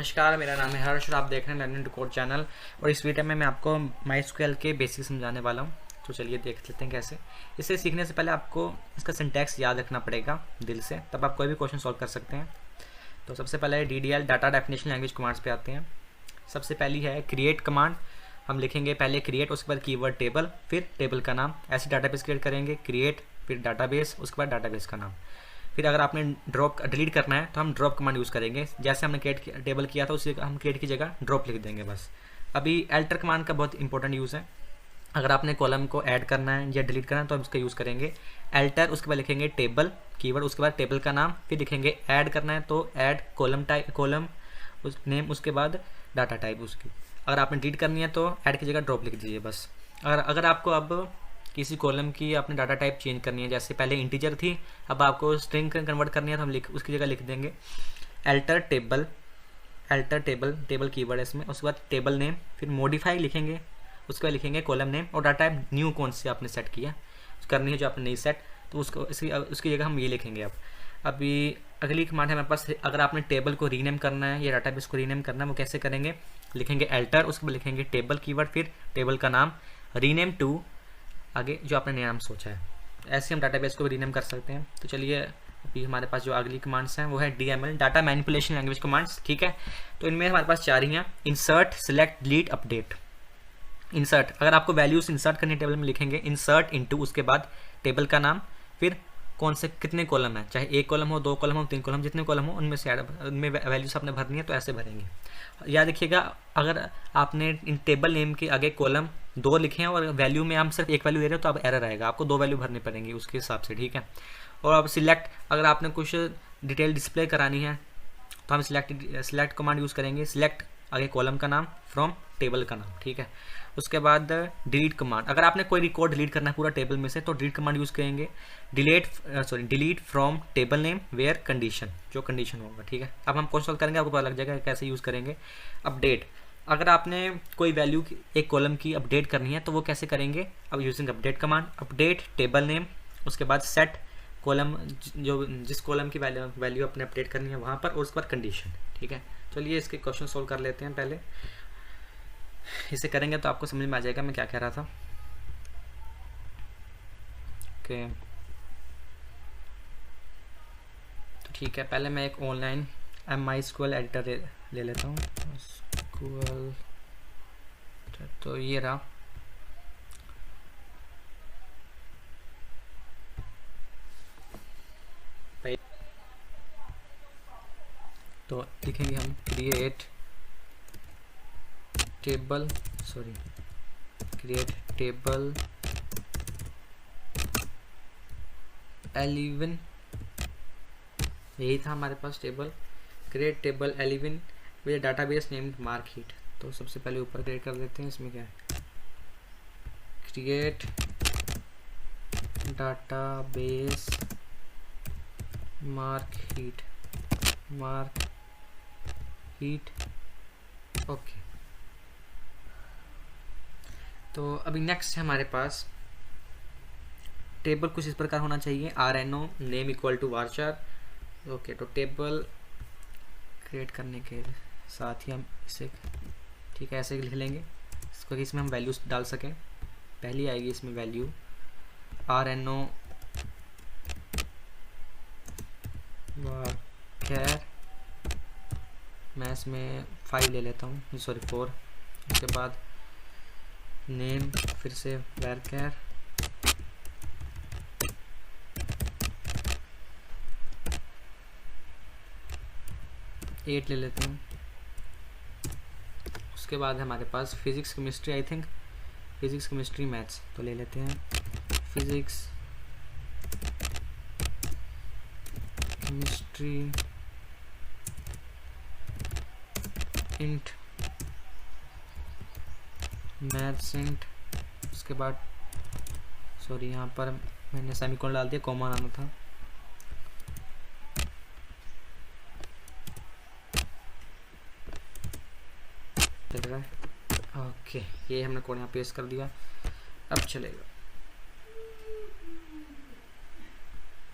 नमस्कार, मेरा नाम है हर्ष और आप देख रहे हैं लर्निंग टू कोड चैनल। और इस वीडियो में मैं आपको माइस्क्यूएल के बेसिक समझाने वाला हूं। तो चलिए देख लेते हैं कैसे। इसे सीखने से पहले आपको इसका सिंटैक्स याद रखना पड़ेगा दिल से, तब आप कोई भी क्वेश्चन सॉल्व कर सकते हैं। तो सबसे पहले DDL data definition language commands पे आते हैं। सबसे पहली है क्रिएट कमांड। हम लिखेंगे पहले क्रिएट, उसके बाद कीवर्ड टेबल, फिर टेबल का नाम। ऐसे डाटाबेस क्रिएट करेंगे, क्रिएट फिर डाटाबेस, उसके बाद डाटाबेस का नाम। फिर अगर आपने ड्रॉप डिलीट करना है तो हम ड्रॉप कमांड यूज़ करेंगे। जैसे हमने क्रिएट टेबल किया था उसी हम क्रिएट की जगह ड्रॉप लिख देंगे बस। अभी एल्टर कमांड का बहुत इंपॉर्टेंट यूज़ है। अगर आपने कॉलम को ऐड करना है या डिलीट करना है तो हम इसका यूज़ करेंगे एल्टर, उसके बाद लिखेंगे टेबल कीवर्ड, उसके बाद टेबल का नाम, फिर लिखेंगे ऐड करना है तो ऐड कॉलम टाइप कॉलम उस नेम, उसके बाद डाटा टाइप उसकी। अगर आपने डिलीट करनी है तो ऐड की जगह ड्रॉप लिख दीजिए बस। अगर आपको अब किसी कॉलम की अपने डाटा टाइप चेंज करनी है, जैसे पहले इंटीजर थी अब आपको स्ट्रिंग कन्वर्ट करनी है तो हम उसकी जगह लिख देंगे एल्टर टेबल टेबल कीवर्ड है इसमें, उसके बाद टेबल नेम, फिर मॉडिफाई लिखेंगे, उसके बाद लिखेंगे कॉलम नेम और डाटा टाइप न्यू कौन से आपने सेट किया करनी है जो आपने नहीं सेट, तो उसकी जगह हम ये लिखेंगे। अब अभी अगली कमांड है हमारे पास। अगर आपने टेबल को रीनेम करना है या डाटाबेस को रीनेम करना है वो कैसे करेंगे, लिखेंगे एल्टर, उसके बाद लिखेंगे टेबल कीवर्ड, फिर टेबल का नाम, रीनेम टू आगे जो आपने नाम सोचा है। ऐसे हम डाटाबेस को भी रीनेम कर सकते हैं। तो चलिए अभी हमारे पास जो अगली कमांड्स हैं वो है DML data manipulation language commands, ठीक है। तो इनमें हमारे पास चार ही हैं, insert, select, delete, update. Insert, अगर आपको वैल्यूज इंसर्ट करनी टेबल में लिखेंगे इंसर्ट इनटू, उसके बाद टेबल का नाम, फिर कौन से कितने कॉलम है, चाहे एक कॉलम हो, दो कॉलम हो, तीन कॉलम, जितने कॉलम हो उनमें से उनमें वैल्यूज आपने भरनी है तो ऐसे भरेंगे। याद रखिएगा अगर आपने इन टेबल नेम के आगे कॉलम दो लिखे हैं और वैल्यू में हम सिर्फ एक वैल्यू दे रहे हो तो अब एरर आएगा, आपको दो वैल्यू भरनी पड़ेंगी उसके हिसाब से, ठीक है। और अब सिलेक्ट, अगर आपने कुछ डिटेल डिस्प्ले करानी है तो हम सिलेक्ट कमांड यूज़ करेंगे, सिलेक्ट आगे कॉलम का नाम फ्रॉम टेबल का नाम, ठीक है। उसके बाद डिलीट कमांड, अगर आपने कोई रिकॉर्ड डिलीट करना है पूरा टेबल में से तो डिलीट कमांड यूज़ करेंगे, delete from table name where condition, जो कंडीशन होगा, ठीक है। अब हम क्वेश्चन सॉल्व करेंगे, आपको पता लग जाएगा कैसे यूज़ करेंगे। अपडेट, अगर आपने कोई वैल्यू एक कॉलम की अपडेट करनी है तो वो कैसे करेंगे, अब using update command, update table name, उसके बाद सेट कॉलम जो जिस कॉलम की वैल्यू अपने अपडेट करनी है वहाँ पर, और उसके बाद कंडीशन, ठीक है। चलिए इसके क्वेश्चन सोल्व कर लेते हैं। पहले इसे करेंगे तो आपको समझ में आ जाएगा मैं क्या कह रहा था। ओके तो ठीक है, पहले मैं एक ऑनलाइन MySQL एडिटर ले लेता हूँ। तो ये रहा, तो लिखेंगे हम क्रिएट टेबल L11, यही था हमारे पास table, create table L11 with database named marksheet. तो सबसे पहले ऊपर क्रिएट कर देते हैं, इसमें क्या है, क्रिएट डाटाबेस मार्कहीट, ओके। तो अभी नेक्स्ट है हमारे पास टेबल कुछ इस प्रकार होना चाहिए, RNO name equal to varchar। Okay, तो टेबल क्रिएट करने के साथ ही हम इसे ठीक है ऐसे लिख लेंगे इसको कि इसमें हम वैल्यूज डाल सकें। पहली आएगी इसमें वैल्यू RNO varchar, मैं इसमें 5 ले लेता हूँ, सॉरी 4। उसके बाद नेम फिर से varchar, एट ले लेते हैं। उसके बाद हमारे पास physics chemistry, I think physics chemistry maths, तो ले लेते हैं physics chemistry int maths int. उसके बाद सॉरी यहाँ पर मैंने सेमीकोलन डाल दिया, कॉमा आना था। चल रहा है, ओके, ये हमने कोड यहाँ पेस्ट कर दिया, अब चलेगा।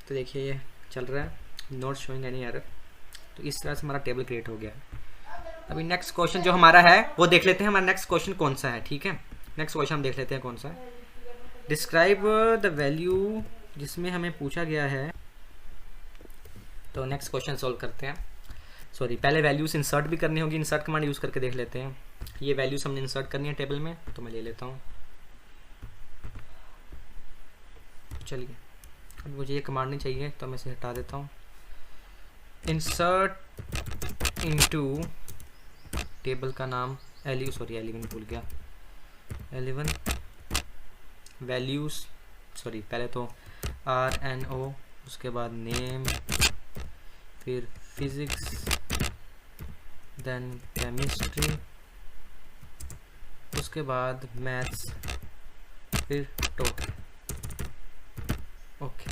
तो देखिए ये चल रहा है, नॉट शोइंग एनी एरर। तो इस तरह से हमारा टेबल क्रिएट हो गया है। अभी नेक्स्ट क्वेश्चन जो हमारा है वो देख लेते हैं, हमारा नेक्स्ट क्वेश्चन कौन सा है। ठीक है, नेक्स्ट क्वेश्चन हम देख लेते हैं कौन सा है। डिस्क्राइब द वैल्यू जिसमें हमें पूछा गया है। तो नेक्स्ट क्वेश्चन सॉल्व करते हैं। सॉरी, पहले वैल्यूज इंसर्ट भी करनी होगी, इंसर्ट कमांड यूज़ करके देख लेते हैं। ये वैल्यूज हमने इंसर्ट करनी है टेबल में, तो मैं ले लेता हूँ। चलिए, अब मुझे ये कमांड नहीं चाहिए तो मैं इसे हटा देता हूँ। इंसर्ट इनटू, टेबल का नाम एलिवन भूल गया, 11 वैल्यूज, सॉरी पहले तो RNO, उसके बाद नेम, फिर फिजिक्स, देन केमिस्ट्री, उसके बाद मैथ्स, फिर टोटल। ओके,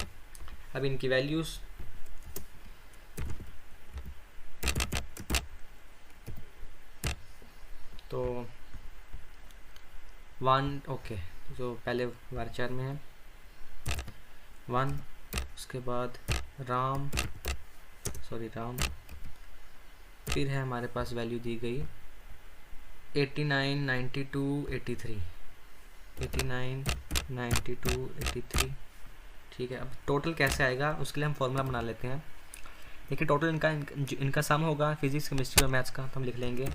अब इनकी वैल्यूज तो 1, ओके, जो पहले वारचार में है 1, उसके बाद राम, फिर है हमारे पास वैल्यू दी गई 89, 92, 83, 89, 92, 83। ठीक है, अब टोटल कैसे आएगा उसके लिए हम फॉर्मूला बना लेते हैं। देखिए, टोटल इनका सम होगा फिजिक्स, केमिस्ट्री और मैथ्स का, तो हम लिख लेंगे,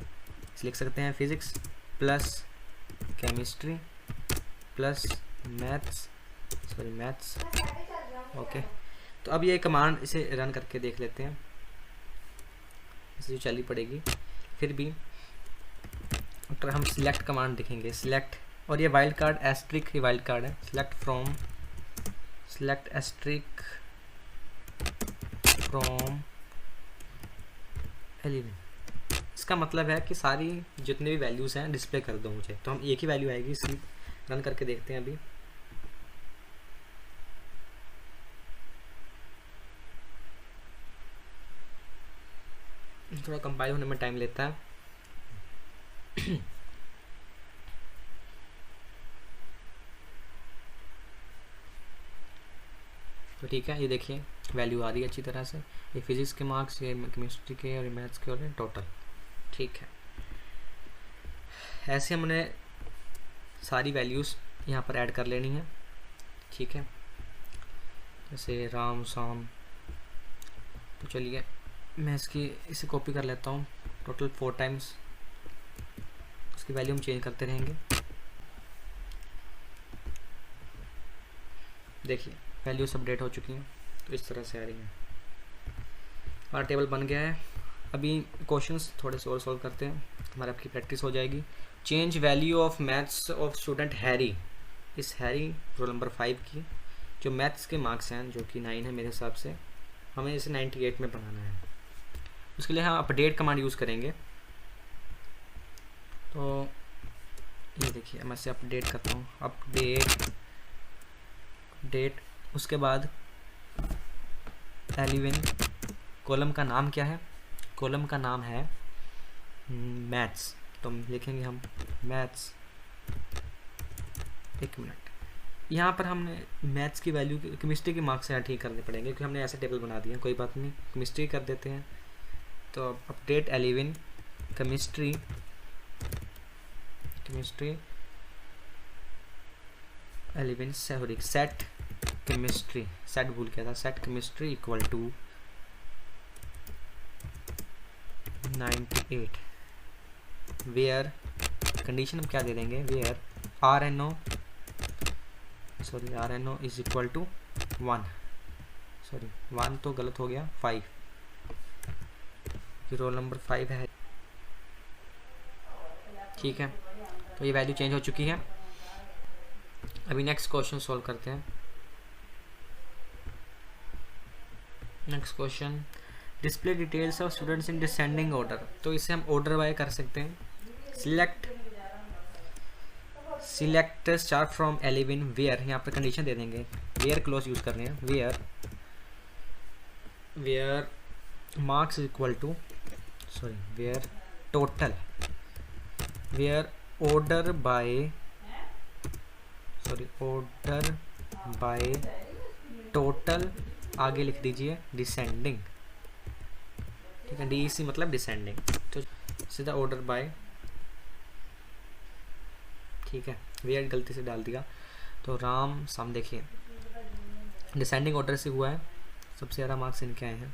लिख सकते हैं physics plus chemistry plus maths. Okay, तो अब ये कमांड इसे रन करके देख लेते हैं, इसे चली पड़ेगी फिर भी। तो हम सिलेक्ट कमांड देखेंगे, सिलेक्ट, और ये वाइल्ड कार्ड एस्ट्रिक, ये वाइल्ड कार्ड है, सिलेक्ट एस्ट्रिक फ्रॉम 11। इसका मतलब है कि सारी जितने भी वैल्यूज़ हैं डिस्प्ले कर दो मुझे, तो हम एक ही वैल्यू आएगी, इसलिए रन करके देखते हैं। अभी थोड़ा कंपाइल होने में टाइम लेता है। तो ठीक है, ये देखिए वैल्यू आ रही है अच्छी तरह से, ये फिजिक्स के मार्क्स, ये केमिस्ट्री के और मैथ्स के और टोटल। ठीक है, ऐसे हमने सारी वैल्यूज़ यहाँ पर ऐड कर लेनी है। ठीक है, जैसे राम शाम, तो चलिए मैं इसे कॉपी कर लेता हूँ, टोटल 4 टाइम्स, उसकी वैल्यू हम चेंज करते रहेंगे। देखिए वैल्यूज अपडेट हो चुकी हैं, तो इस तरह से आ रही हैं, हमारा टेबल बन गया है। अभी क्वेश्चंस थोड़े से और सॉल्व करते हैं, हमारी आपकी प्रैक्टिस हो जाएगी। Change value of maths of student Harry, इस हैरी रोल नंबर 5 की जो मैथ्स के मार्क्स हैं, जो कि 9 है मेरे हिसाब से, हमें इसे 98 में बनाना है। उसके लिए हम अपडेट कमांड यूज़ करेंगे। तो ये देखिए मैं इसे अपडेट करता हूँ, अपडेट, उसके बाद 11, कॉलम का नाम क्या है, कॉलम का नाम है मैथ्स, तो लिखेंगे हम मैथ्स। एक मिनट, यहाँ पर हमने मैथ्स की वैल्यू केमिस्ट्री के मार्क्स यहाँ ठीक करने पड़ेंगे, क्योंकि हमने ऐसे टेबल बना दिया। कोई बात नहीं, केमिस्ट्री कर देते हैं। तो update 11 chemistry 11 sorry set chemistry, set भूल गया था, set chemistry equal to 98, where condition हम क्या दे देंगे, where RNO is equal to 1, sorry 1 तो गलत हो गया, 5, रोल नंबर 5 है। ठीक है, तो ये वैल्यू चेंज हो चुकी है। अभी नेक्स्ट क्वेश्चन सॉल्व करते हैं। Next question, display details of students in descending order, तो इसे हम ऑर्डर वाई कर सकते हैं। सिलेक्ट स्टार्ट फ्रॉम 11 वेयर, यहाँ पर कंडीशन दे देंगे, वेयर क्लोज यूज करने हैं, where marks equal to, sorry where total, where order by total, आगे लिख दीजिए डिसेंडिंग। ठीक है, DEC मतलब डिसेंडिंग। तो सीधा ऑर्डर बाय, ठीक है, वेयर गलती से डाल दिया। तो राम साम, देखिए डिसेंडिंग ऑर्डर से हुआ है, सबसे ज़्यादा मार्क्स इनके आए हैं।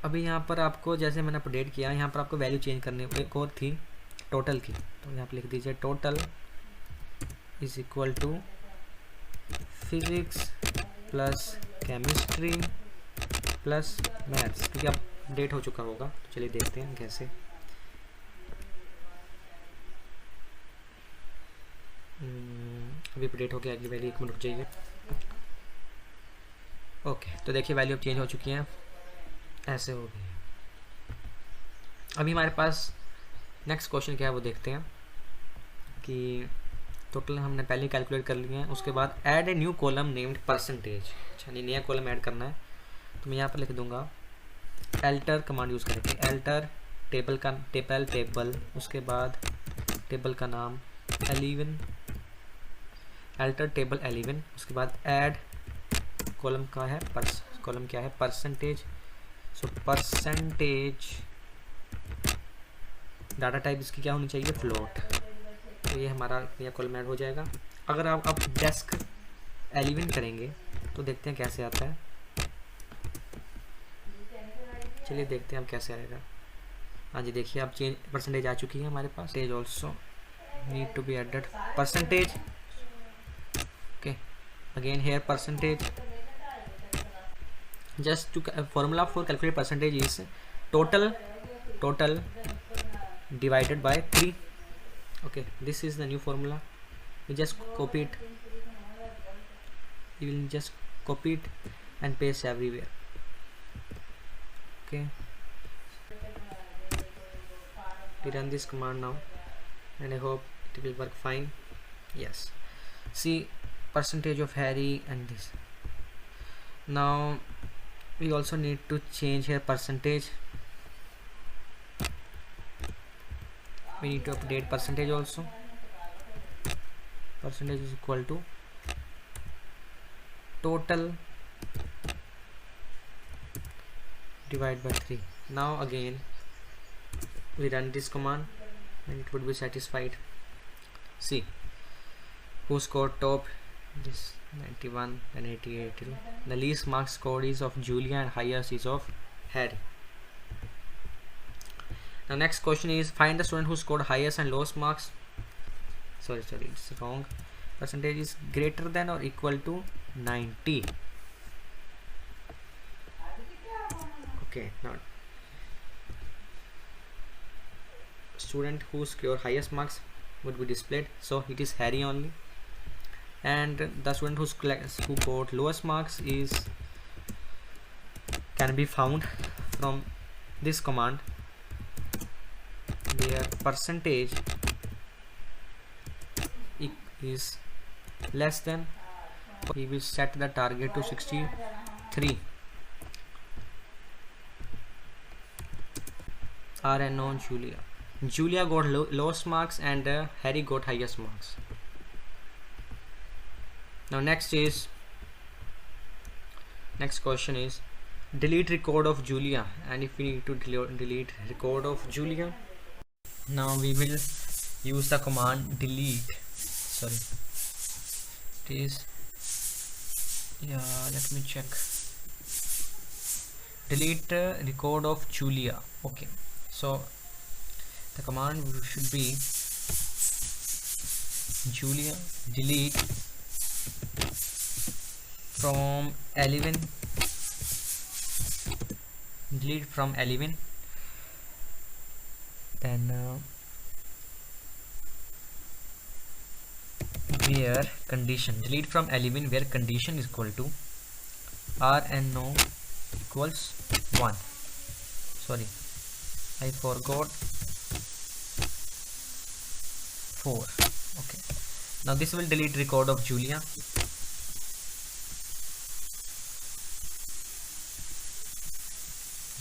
अभी यहाँ पर आपको जैसे मैंने अपडेट किया, यहाँ पर आपको वैल्यू चेंज करनी, एक और थी टोटल की, तो यहाँ पर लिख दीजिए total is equal to physics plus chemistry plus maths, क्योंकि अपडेट हो चुका होगा। तो चलिए देखते हैं कैसे। अभी अपडेट हो गया, अगली वैल्यू, एक मिनट रुक जाइए। ओके, तो देखिए वैल्यू अब चेंज हो चुकी हैं, ऐसे हो गई। अभी हमारे पास नेक्स्ट क्वेश्चन क्या है वो देखते हैं कि टोटल हमने पहले कैलकुलेट कर लिए हैं। उसके बाद add a new column named percentage, अच्छा नहीं, नया कॉलम ऐड करना है। तो मैं यहाँ पर लिख दूंगा एल्टर कमांड यूज़ करके, एल्टर टेबल का टेबल, उसके बाद टेबल का नाम 11, एल्टर टेबल 11, उसके बाद ऐड कॉलम का है कॉलम क्या है percentage. So percentage data type इसकी क्या होनी चाहिए, फ्लोट। तो ये हमारा नया कॉलम ऐड हो जाएगा। अगर आप अब डेस्क 11 करेंगे तो देखते हैं कैसे आता है। चलिए देखते हैं अब कैसे आएगा। हाँ जी, देखिए अब चेंज परसेंटेज आ चुकी है हमारे पास। Page also need to be added percentage, okay, again here percentage. just to formula for calculate percentage is total divided by 3. okay, this is the new formula. We just copy it, you will just copy it and paste everywhere. okay, we run this command now and I hope it will work fine. yes, see percentage of Harry and this. now we also need to change here percentage. We need to update percentage also. Percentage is equal to total divided by 3. now again we run this command and it would be satisfied. see who scored top, this 91 and 88. the least marks scored is of Julia and highest is of Harry. Now next question is find the student who scored highest and lowest marks. Sorry, it's wrong. Percentage is greater than or equal to 90. okay, now student who scored highest marks would be displayed, so it is Harry only. and the student who got lowest marks is can be found from this command where percentage is less than, we will set the target to 63. R and known Julia got lowest marks and Harry got highest marks. now next question is delete record of Julia, and if we need to delete record of Julia, now we will use the command delete. sorry, it is, yeah, let me check. delete record of Julia. okay, so the command should be Julia delete from 11, then where condition, delete from 11 where condition is equal to R and no equals 1. sorry, I forgot 4. okay, now this will delete record of Julia.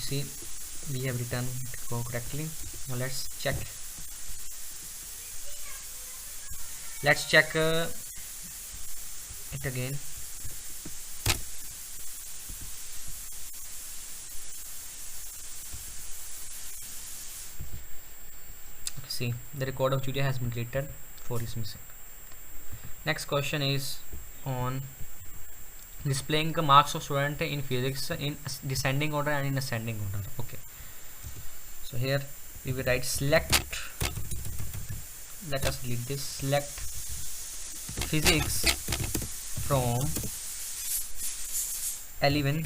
see we have written it correctly. now let's check it again. See, the record of Julia has been deleted, 4 is missing. Next question is on displaying the marks of student in physics in descending order and in ascending order. Okay, so here we will write select, let us delete this, select physics from 11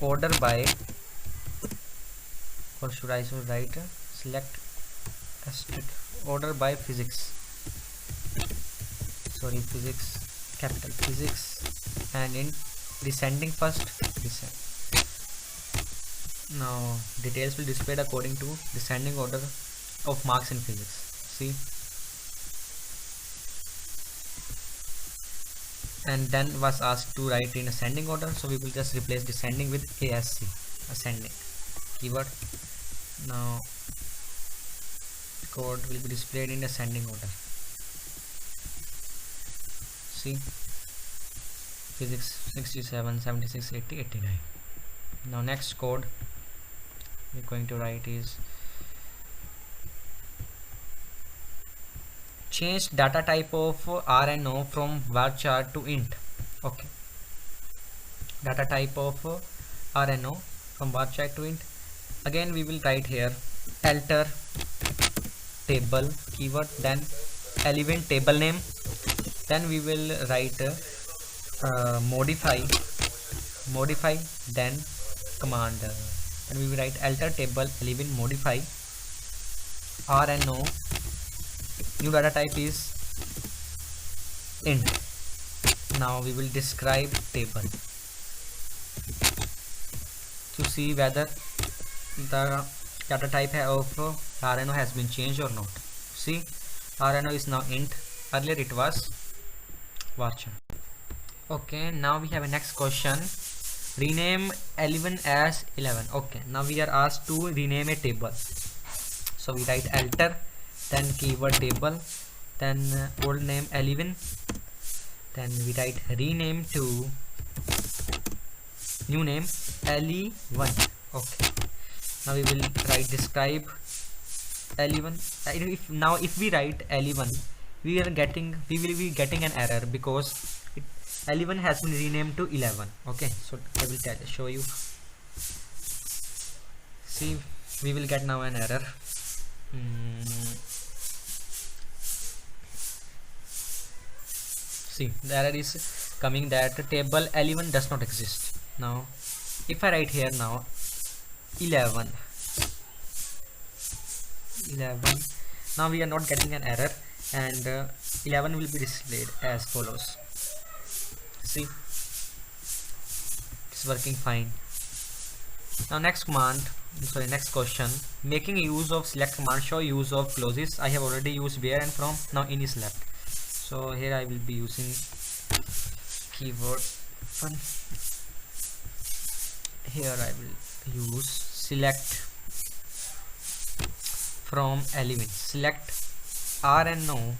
order by, or should I write select asterisk order by physics, sorry, physics, capital physics, and in descending first, descend. Now details will displayed according to descending order of marks in physics. See, and then was asked to write in ascending order, so we will just replace descending with ASC, ascending keyword. Now code will be displayed in ascending order. See, physics 67, 76, 80, 89. Now next code we're going to write is change data type of RNO from varchar to int. Okay, data type of RNO from varchar to int. Again we will write here alter table keyword, then element table name, then we will write modify, then command, and we will write alter table element modify RNO, new data type is int. Now we will describe table to see whether the data type of RNO has been changed or not. See, RNO is now int, earlier it was varchar. Okay, now we have a next question, rename 11 as 11. Okay, now we are asked to rename a table, so we write alter, then keyword table, then old name 11, then we write rename to new name LE1. Okay, now we will write describe L11. If we write L11, we will be getting an error because L11 has been renamed to 11. Okay, so I will show you. See, we will get now an error. See, the error is coming that table L11 does not exist. Now if I write here now 11, now we are not getting an error, and 11 will be displayed as follows. See, it's working fine. Now next question, making use of select command, show use of clauses. I have already used where and from, now in is left, so here I will be using keyword fun. Here I will use select from element, select RNO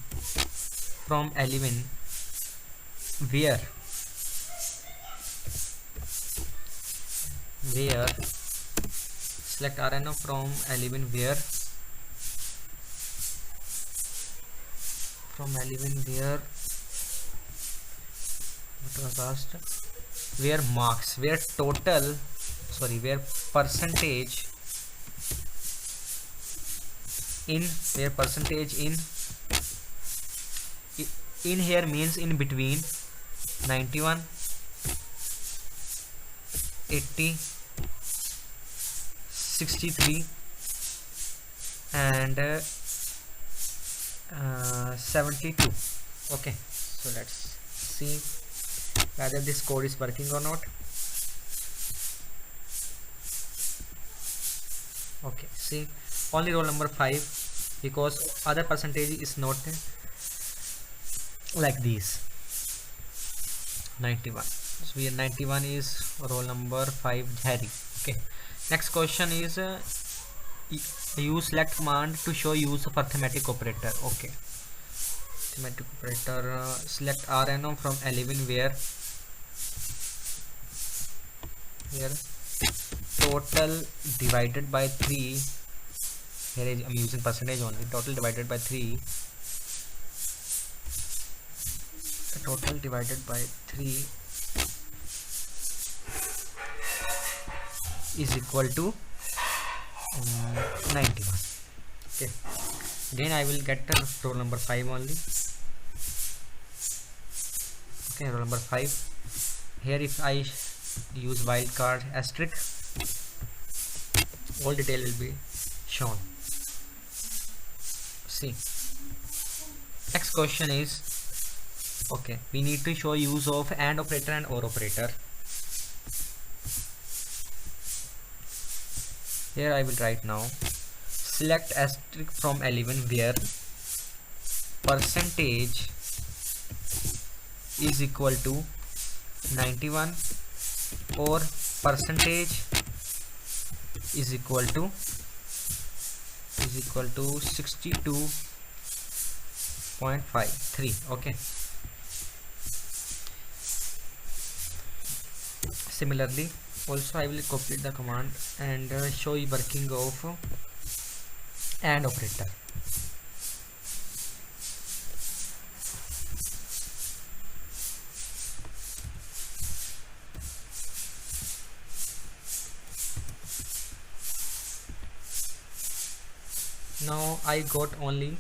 from element where select RNO from element where what was asked, where marks, where percentage in here means in between 91, 80, 63 and 72. Okay, so let's see whether this code is working or not. Okay, see, only roll number 5 because other percentage is not like these. 91, so we 91 is roll number 5 Harry. Okay, next question is use select command to show use of arithmetic operator. Okay, arithmetic operator, select RNO from 11 where total divided by 3 here I'm using percentage only. Total divided by 3, total divided by 3 is equal to 91. Okay, then I will get the roll number 5 only. Okay, roll number 5. Here if I use wildcard asterisk, all detail will be shown. See, next question is, okay, we need to show use of AND operator and OR operator. Here I will write now, select asterisk from element where percentage is equal to 91 or percentage is equal to 62.53. okay, similarly also I will copy the command and show you working of AND operator. Now I got only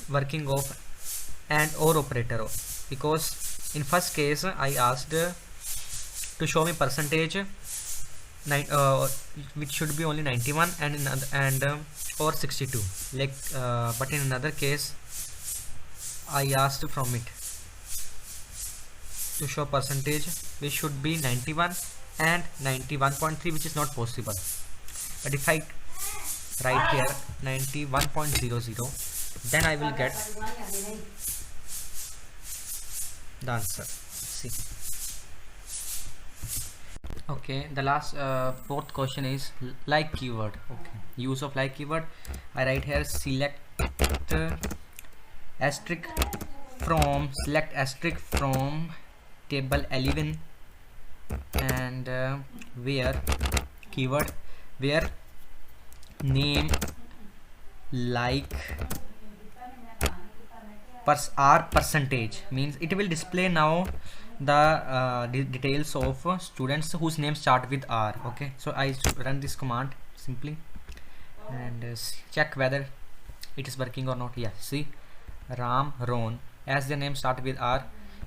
working of AND OR operator, because in first case I asked to show me percentage which should be only 91 and or 62, like but in another case I asked from it to show percentage which should be 91 and 91.3, which is not possible. But if I write here 91.00, then I will get the answer. See, okay, the last fourth question is like keyword. Okay, use of like keyword. I write here select asterisk from table 11 and where keyword where name like percentage, means it will display now the details of students whose names start with R. Okay, so I run this command simply and check whether it is working or not. Yeah, see, Ram, Ron, as their name start with R,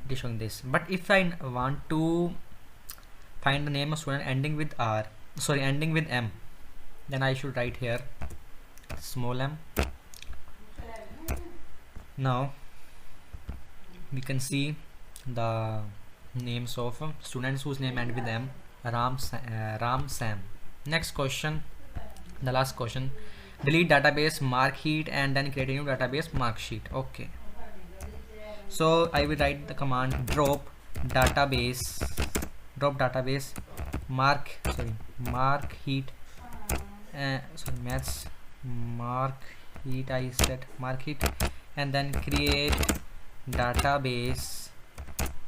it is showing this. But if I want to find the name of student ending with M, then I should write here small m. Now we can see the names of students whose name end with M, Ram, Sam. Next question, the last question, delete database Marksheet and then create a new database Marksheet. Okay, so I will write the command drop database Marksheet maths Marksheet, I said Marksheet, and then create database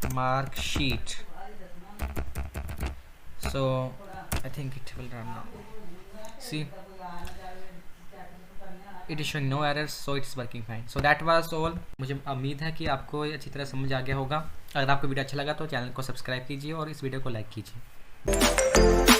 Marksheet. So I think it will run now. See, it is showing no errors, so it's working fine. So that was all. मुझे उम्मीद है कि आपको अच्छी तरह समझ आ गया होगा. अगर आपको वीडियो अच्छा लगा तो चैनल को सब्सक्राइब कीजिए और इस वीडियो को लाइक कीजिए.